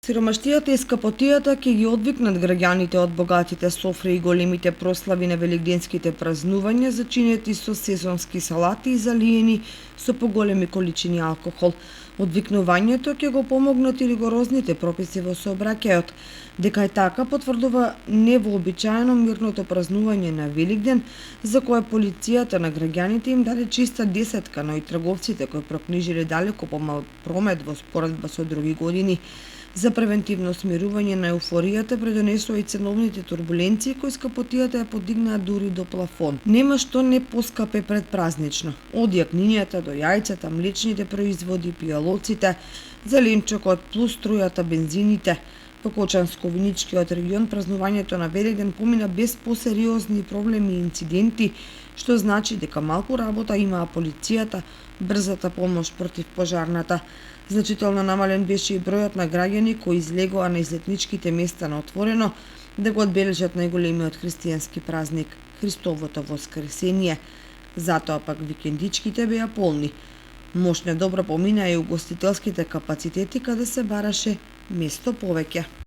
Сиромаштијата и скапотијата ќе ги одвикнат граѓаните од богатите софри и големите прослави на велигденските празнувања, зачинети со сезонски салати и залиени со поголеми количини алкохол. Одвикнувањето ќе го помогнат и ригорозните прописи во сообраќајот. Дека е така потврдува невообичаено мирното празнување на Велигден, за кое полицијата на граѓаните им даде чиста десетка, но и трговците кои прокнижиле далеку помал промет во споредба со други години. За превентивно смирување на еуфоријата предонесува и ценовните турбуленции кои скапотијата ја подигнаа дури до плафон. Нема што не поскапе предпразнично. Од јакнињата до јајцата, млечните производи, пијалоците, зеленчокот плюс струјата, бензините. Во Кочанско-Виничкиот регион празнувањето на Велигден помина без посериозни проблеми и инциденти, што значи дека малку работа имаа полицијата, брзата помош против пожарната. Значително намален беше и бројот на граѓани кои излегоа на излетничките места на отворено да го одбележат најголемиот христијански празник – Христовото воскресение. Затоа пак викендичките беа полни. Мошне добро помина и угостителските капацитети каде се бараше место повеќе.